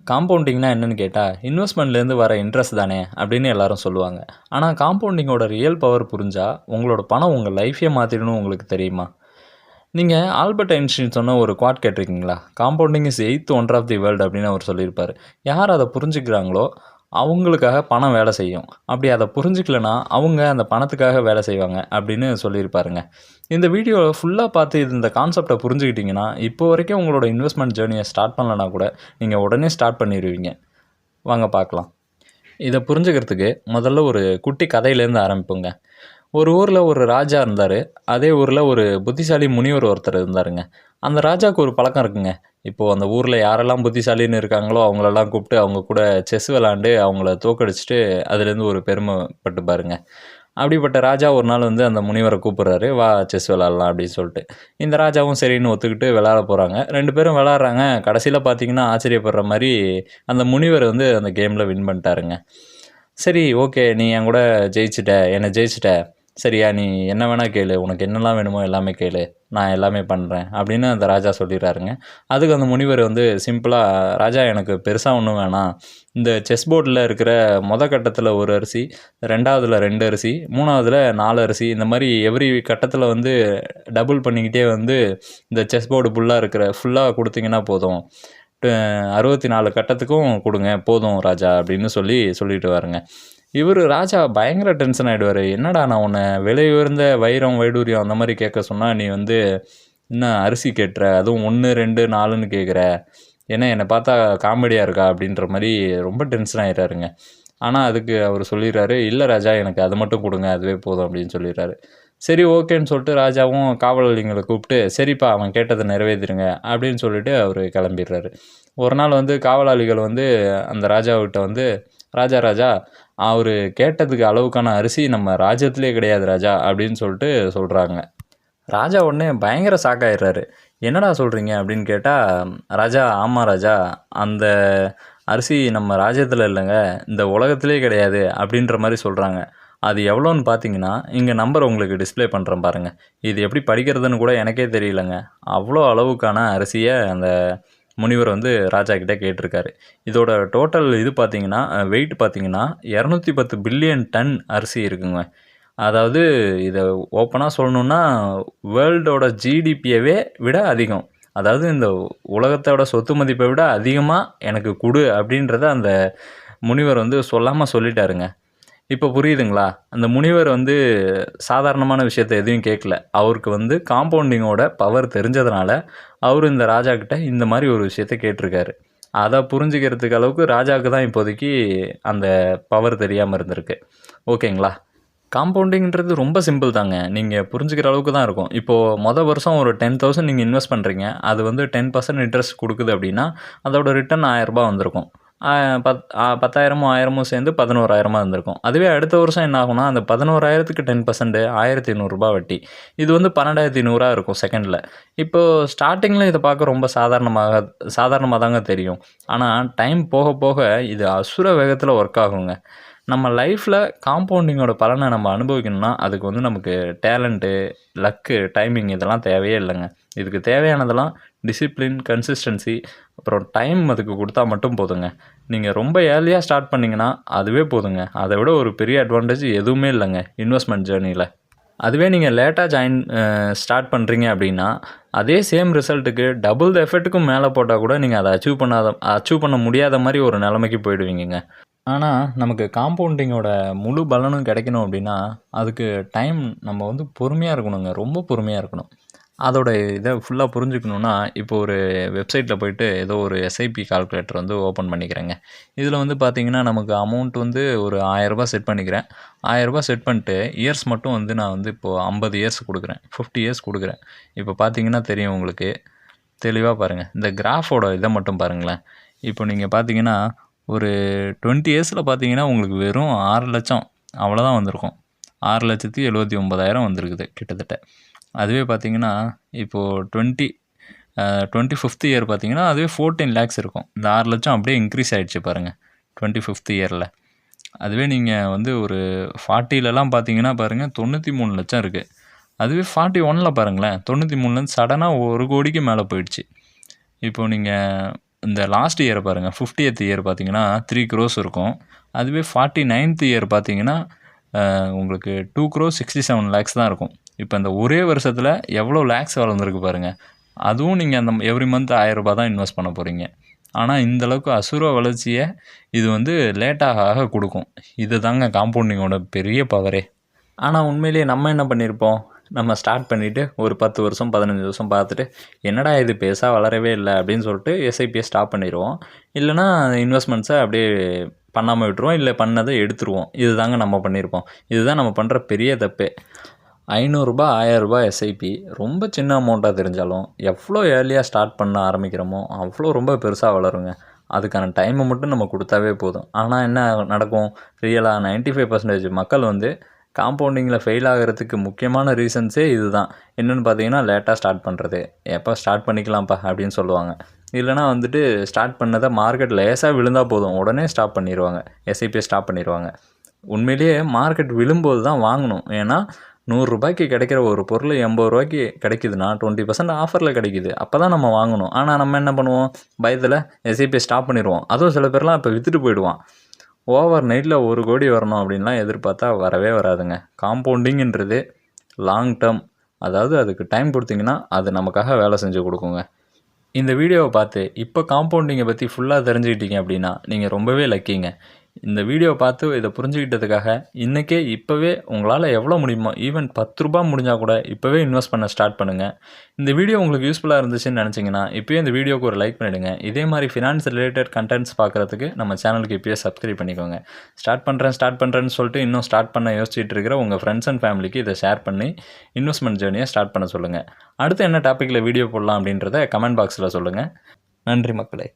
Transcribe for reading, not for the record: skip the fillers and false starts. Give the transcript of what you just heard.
காம்பவுண்டிங்னா என்னன்னு கேட்டா, இன்வெஸ்ட்மெண்ட்லேருந்து வர இன்ட்ரெஸ்ட் தானே அப்படின்னு எல்லாரும் சொல்லுவாங்க. ஆனா காம்பவுண்டிங்கோட ரியல் பவர் புரிஞ்சா, உங்களோட பணம் உங்க லைஃபையே மாத்திடும்னு உங்களுக்கு தெரியுமா? நீங்க ஆல்பர்ட் ஐன்ஸ்டீன் சொன்ன ஒரு குவாட் கேட்டிருக்கீங்களா? "Compounding is eighth wonder of the world" அப்படின்னு அவர் சொல்லியிருப்பாரு. யார் அத புரிஞ்சுக்கிறாங்களோ, அவங்களுக்காக பணம் வேலை செய்யும். அப்படி அத புரிஞ்சுக்கலனா, அவங்க அந்த பணத்துக்காக வேலை செய்வாங்க அப்படின்னு சொல்லியிருப்பாருங்க. இந்த வீடியோ ஃபுல்லா பார்த்து இந்த கான்செப்ட்ட புரிஞ்சுக்கிட்டீங்கன்னா, இப்போ வரைக்கும் உங்களோட இன்வெஸ்ட்மென்ட் ஜர்னிய ஸ்டார்ட் பண்ணலனா கூட, நீங்க உடனே ஸ்டார்ட் பண்ணிருவீங்க. வாங்க பார்க்கலாம். இத புரிஞ்சுக்கிறதுக்கு முதல்ல ஒரு குட்டி கதையிலேருந்து ஆரம்பிப்போங்க. ஒரு ஊர்ல ஒரு ராஜா இருந்தாரு. அதே ஊர்ல ஒரு புத்திசாலி முனிவர் ஒருத்தர் இருந்தாருங்க. அந்த ராஜாவுக்கு ஒரு பழக்கம் இருக்குங்க. இப்போ அந்த ஊர்ல யாரெல்லாம் புத்திசாலின்னு இருக்காங்களோ, அவங்களெல்லாம் கூப்பிட்டு அவங்க கூட செஸ் விளையாண்டு அவங்கள தோற்கடிச்சுட்டு அதுலேருந்து ஒரு பெருமை பட்டுப்பாருங்க. அப்படிப்பட்ட ராஜா ஒரு நாள் வந்து அந்த முனிவர கூப்பிடுறாரு, "வா செஸ் விளையாடலாம்" அப்படின்னு சொல்லிட்டு. இந்த ராஜாவும் சரின்னு ஒத்துக்கிட்டு விளையாட போறாங்க. 2 பேரும் விளையாடுறாங்க. கடைசியில பார்த்தீங்கன்னா, ஆச்சரியப்படுற மாரி அந்த முனிவர் வந்து அந்த கேம்ல வின் பண்ணிட்டாருங்க. சரி, ஓகே. நீ என்கூட ஜெயிச்சுட்ட. என்ன ஜெயிச்சுட்ட. சரியா, நீ என்ன வேணா கேளு. உனக்கு என்னலாம் வேணுமோ எல்லாமே கேளு. நான் எல்லாமே பண்றேன். அப்படின்னு அந்த ராஜா சொல்லிடுறாருங்க. அதுக்கு அந்த முனிவர் வந்து சிம்பிளா, ராஜா எனக்கு பெருசா ஒண்ணும் வேணாம். இந்த செஸ் போர்டுல இருக்கிற கட்டத்துல 1 அரிசி, 2வதுல 2 அரிசி, 3வதுல 4 அரிசி, இந்த மாரி எவ்ரி கட்டத்துல வந்து டபுள் பண்ணிக்கிட்டே வந்து இந்த செஸ் போர்டு ஃபுல்லா குடுத்தீங்கன்னா போதும். டு 64 கட்டத்துக்கும் குடுங்க. போதும் ராஜா அப்படின்னு சொல்லிட்டுவாருங்க. ராஜா பயங்கர டென்ஷன் ஆயிடுவாரு. என்னடா நான் உன்ன விலை உயர்ந்த வைரம், வைடூரியம் அந்த மாரி கேட்க சொன்னா, நீ வந்து என்ன அரிசி கேட்ற? அதுவும் 1, 2, 4ன்னு கேட்குற. என்ன பார்த்தா காமெடியா இருக்கா? அப்படின்ற மாரி ரொம்ப டென்ஷன் ஆயிடுறாருங்க. ஆனா அதுக்கு அவரு சொல்லிடுறாரு, "இல்ல ராஜா, எனக்கு அது மட்டும் குடுங்க. அதுவே போதும்" அப்படின்னு சொல்லிடுறாரு. சரி, ஓகேன்னு சொல்லிட்டு ராஜாவும் காவலாளிங்கள கூப்பிட்டு, "சரிப்பா, அவன் கேட்டத நிறைவேத்திருங்க" அப்படின்னு சொல்லிட்டு அவரு கிளம்பிடுறாரு. ஒரு நாள் வந்து காவலாளிகள் வந்து அந்த ராஜாவிட்ட வந்து, "ராஜா ராஜா, அவரு கேட்டதுக்கு அளவுக்கான அரிசி நம்ம ராஜ்யத்திலே கிடையாது ராஜா" அப்படின்னு சொல்றாங்க. ராஜா உடனே பயங்கர ஷாக் ஆயிடுறாரு. "என்னடா சொல்றீங்க?" அப்படின்னு கேட்டா, ராஜா, "ஆமா ராஜா, அந்த அரிசி நம்ம ராஜ்யத்தில இல்லங்க, இந்த உலகத்திலே கிடையாது" அப்படின்ற மாரி சொல்றாங்க. அது எவ்வளோன்னு பார்த்தீங்கன்னா, இங்க நம்பர் உங்களுக்கு டிஸ்ப்ளே பண்றேன் பாருங்க. இது எப்படி படிக்கிறதுன்னு கூட எனக்கே தெரியலங்க. அவ்வளோ அளவுக்கான அரிசிய அந்த முனிவர் வந்து ராஜா கிட்ட கேட்டிருக்காரு. இதோட டோட்டல் இது பார்த்தீங்கன்னா, வெயிட் பார்த்தீங்கன்னா, 210 பில்லியன் டன் அரிசி இருக்குங்க. அதாவது இத ஓப்பனா சொல்லணும்னா, வேர்ல்டோட ஜிடிபியவே விட அதிகம். அதாவது இந்த உலகத்தோட சொத்து மதிப்பை விட அதிகமா எனக்கு குடு அப்படின்றத அந்த முனிவர் வந்து சொல்லாம சொல்லிட்டாருங்க. இப்ப புரியுதுங்களா? அந்த முனிவர் வந்து சாதாரணமான விஷயத்த எதையும் கேட்கல. அவருக்கு வந்து காம்பவுண்டிங்கோட பவர் தெரிஞ்சதுனால, அவரு இந்த ராஜா கிட்ட இந்த மாரி ஒரு விஷயத்த கேட்டிருக்காரு. அத புரிஞ்சுக்கிறதுக்கு அளவுக்கு ராஜாவுக்கு தான் இப்போதைக்கு அந்த பவர் தெரியாம இருந்திருக்கு. ஓகேங்களா? காம்பவுண்டிங்ன்றது ரொம்ப சிம்பிள் தாங்க. நீங்க புரிஞ்சுக்கிற அளவுக்கு தான் இருக்கும். இப்போ வருஷம் ஒரு 10,000 நீங்க இன்வெஸ்ட் பண்றீங்க. அது வந்து 10% இன்ட்ரெஸ்ட் குடுக்குது அப்டின்னா, அதோட ரிட்டர்ன் ரூ. 1000 வந்திருக்கும். ஆ 10,000மும் 1000மும் சேர்ந்து 11,000 இருந்திருக்கும். அதுவே அடுத்த வருஷம் என்ன ஆகும்னா, அந்த 11,000க்கு 10% ரூ. 1,800 வட்டி. இது வந்து 12,100 இருக்கும் செகண்ட்ல. இப்போ ஸ்டார்ட்டிங்ல இத பார்க்க ரொம்ப சாதாரணமா தாங்க தெரியும். ஆனா டைம் போக போக இது அசுர வேகத்தில ஒர்க் ஆகுங்க. நம்ம லைஃப்ல காம்பவுண்டிங்கோட பலன நம்ம அனுபவிக்கணும்னா, அதுக்கு வந்து நமக்கு டேலண்ட்டு, லக்கு, டைமிங் இதெல்லாம் தேவையே இல்லங்க. இதுக்கு தேவையானதெல்லாம் டிசிப்ளின், கன்சிஸ்டன்சி, அப்புறம் டைம் அதுக்கு குடுத்தா மட்டும் போதுங்க. நீங்க ரொம்ப ஏர்லியா ஸ்டார்ட் பண்ணீங்கன்னா, அதுவே போதுங்க. அத விட ஒரு பெரிய அட்வான்டேஜ் எதுவுமே இல்லங்க, இன்வெஸ்ட்மென்ட் ஜர்னில. அதுவே நீங்க லேட்டா ஸ்டார்ட் பண்றீங்க அப்டின்னா, அதே சேம் ரிசல்ட்டுக்கு டபுள் த எஃபர்ட்டுக்கும் மேல போட்டா கூட நீங்க அத அச்சீவ் பண்ண முடியாத மாரி ஒரு நெலைமைக்கு போயிடுவீங்கங்க. ஆனா, நமக்கு காம்பவுண்டிங்கோட முழு பலனும் கிடைக்கணும் அப்டின்னா, அதுக்கு டைம் நம்ம வந்து பொறுமையா இருக்கணுங்க. ரொம்ப பொறுமையா இருக்கணும். அதோட இத ஃபுல்லா புரிஞ்சுக்கணும்னா, இப்போ ஒரு வெப்சைட்ல போயிட்டு ஏதோ ஒரு எஸ்ஐபி கால்குலேட்டர் வந்து ஓப்பன் பண்ணிக்கிறேங்க. இதில வந்து பார்த்தீங்கன்னா, நமக்கு அமௌண்ட் வந்து ஒரு ரூ. 1000 செட் பண்ணிக்கிறேன். ரூ. 1000 செட் பண்ணிட்டு, இயர்ஸ் மட்டும் வந்து நான் வந்து இப்போ 50 இயர்ஸ் குடுக்குறேன். 50 இயர்ஸ் குடுக்குறேன். இப்போ பார்த்தீங்கன்னா தெரியும் உங்களுக்கு. தெளிவா பாருங்க. இந்த கிராஃபோட இத மட்டும் பாருங்களேன். இப்போ நீங்க பார்த்தீங்கன்னா, ஒரு 20 இயர்ஸ்ல பார்த்தீங்கன்னா, உங்களுக்கு வெறும் 6,00,000 அவ்வளோதான் வந்திருக்கும். 6,79,000 வந்திருக்குது கிட்டத்தட்ட. அதுவே பார்த்தீங்கன்னா, இப்போ 25த் இயர் பார்த்தீங்கன்னா, அதுவே 14 லேக்ஸ் இருக்கும். இந்த 6,00,000 அப்படியே இன்க்ரீஸ் ஆயிடுச்சு பாருங்க. 25த் இயர்ல. அதுவே நீங்க வந்து ஒரு 40லலாம் பார்த்தீங்கன்னா பாருங்க, 93,00,000 இருக்கு. அதுவே 41ல பாருங்களேன், 93லேருந்து சடனா 1,00,00,000க்கு மேல போயிடுச்சு. இப்போ நீங்க இந்த லாஸ்ட் இயர் பாருங்கள், 50th இயர் பார்த்தீங்கன்னா 3 crores இருக்கும். அதுவே 49th இயர் பார்த்தீங்கன்னா உங்களுக்கு 2,67 lakhs தான் இருக்கும். இப்போ இந்த ஒரே வருஷத்தில் எவ்வளோ லேக்ஸ் வளர்ந்துருக்கு பாருங்கள். அதுவும் நீங்கள் அந்த எவ்ரி மந்த் 1000 ரூபாய் தான் இன்வெஸ்ட் பண்ண போகிறீங்க. ஆனால் இந்தளவுக்கு அசுர வளர்ச்சியை இது வந்து லேட்டாக கொடுக்கும். இது தாங்க காம்பவுண்டிங்கோட பெரிய பவரே. ஆனால் உண்மையிலேயே நம்ம என்ன பண்ணியிருப்போம், நம்ம ஸ்டார்ட் பண்ணிவிட்டு ஒரு 10 வருஷம் 15 வருஷம் பார்த்துட்டு என்னடா இது பெருசாக வளரவே இல்லை அப்படின்னு சொல்லிட்டு எஸ்ஐபியை ஸ்டாப் பண்ணிடுவோம். இல்லைனா இன்வெஸ்ட்மெண்ட்ஸை அப்படியே பண்ணாமல் விட்டுருவோம், இல்லை பண்ணதை எடுத்துருவோம். இது தாங்க நம்ம பண்ணியிருப்போம். இதுதான் நம்ம பண்ணுற பெரிய தப்பே. 500 ரூபாய் 1000 ரூபாய் எஸ்ஐபி ரொம்ப சின்ன அமௌண்ட்டாக தெரிஞ்சாலும் எவ்வளோ ஏர்லியாக ஸ்டார்ட் பண்ண ஆரம்பிக்கிறோமோ அவ்வளோ ரொம்ப பெருசாக வளருங்க. அதுக்கான டைமை மட்டும் நம்ம கொடுத்தாவே போதும். ஆனால் என்ன நடக்கும், ரியலாக 95% மக்கள் வந்து காம்பவுண்டிங்கில் ஃபெயில் ஆகிறதுக்கு முக்கியமான ரீசன்ஸே இது தான். என்னென்னு பார்த்தீங்கன்னா லேட்டாக ஸ்டார்ட் பண்ணுறது, எப்போ ஸ்டார்ட் பண்ணிக்கலாம்ப்பா அப்படின்னு சொல்லுவாங்க. இல்லைனா வந்துட்டு ஸ்டார்ட் பண்ணதை மார்க்கெட் லேசாக விழுந்தால் போதும் உடனே ஸ்டாப் பண்ணிடுவாங்க, எஸ்ஐபியை ஸ்டாப் பண்ணிடுவாங்க. உண்மையிலேயே மார்க்கெட் விழும்போது தான் வாங்கணும். ஏன்னா 100 ரூபாய்க்கு கிடைக்கிற ஒரு பொருள் 80 ரூபாய்க்கு கிடைக்குதுன்னா 20% ஆஃபரில் கிடைக்குது, அப்போ தான் நம்ம வாங்கணும். ஆனால் நம்ம என்ன பண்ணுவோம், பயத்தில் எஸ்ஐபியை ஸ்டாப் பண்ணிடுவோம். அதுவும் சில பேர்லாம் இப்போ விற்றுட்டு போயிடுவான். ஓவர் நைட்டில் 1 கோடி வரணும் அப்படின்லாம் எதிர்பார்த்தா வரவே வராதுங்க. காம்பவுண்டிங்கிறது லாங் டேர்ம், அதாவது அதுக்கு டைம் கொடுத்தீங்கன்னா அது நமக்காக வேலை செஞ்சு கொடுக்குங்க. இந்த வீடியோவை பார்த்து இப்போ காம்பவுண்டிங்கை பற்றி ஃபுல்லாக தெரிஞ்சுக்கிட்டீங்க அப்படின்னா நீங்கள் ரொம்பவே லக்கிங்க. இந்த வீடியோவை பார்த்து இதை புரிஞ்சுக்கிட்டதுக்காக இன்றைக்கே இப்போவே உங்களால் எவ்வளோ முடியுமோ, ஈவன் 10 ரூபாய் முடிஞ்சால் கூட இப்போவே இன்வெஸ்ட் பண்ண ஸ்டார்ட் பண்ணுங்கள். இந்த வீடியோ உங்களுக்கு யூஸ்ஃபுல்லாக இருந்துச்சுன்னு நினச்சிங்கன்னா இப்போயே இந்த வீடியோக்கு ஒரு லைக் பண்ணிவிடுங்க. இதே மாதிரி ஃபினான்ஸ் ரிலேட்டட் கண்டென்ட்ஸ் பார்க்குறதுக்கு நம்ம சேனலுக்கு இப்போயே சப்ஸ்கிரைப் பண்ணிக்கோங்க. ஸ்டார்ட் பண்ணுறேன்னு சொல்லிட்டு இன்னும் ஸ்டார்ட் பண்ண யோசிச்சுட்டு இருக்கிற உங்கள் ஃப்ரெண்ட்ஸ் அண்ட் ஃபேமிலிக்கு இதை ஷேர் பண்ணி இன்வெஸ்ட்மெண்ட் ஜேர்னியை ஸ்டார்ட் பண்ண சொல்லுங்கள். அடுத்து என்ன டாப்பிக்கில் வீடியோ போடலாம் அப்படின்றத கமெண்ட் பாக்ஸில் சொல்லுங்கள். நன்றி மக்களே.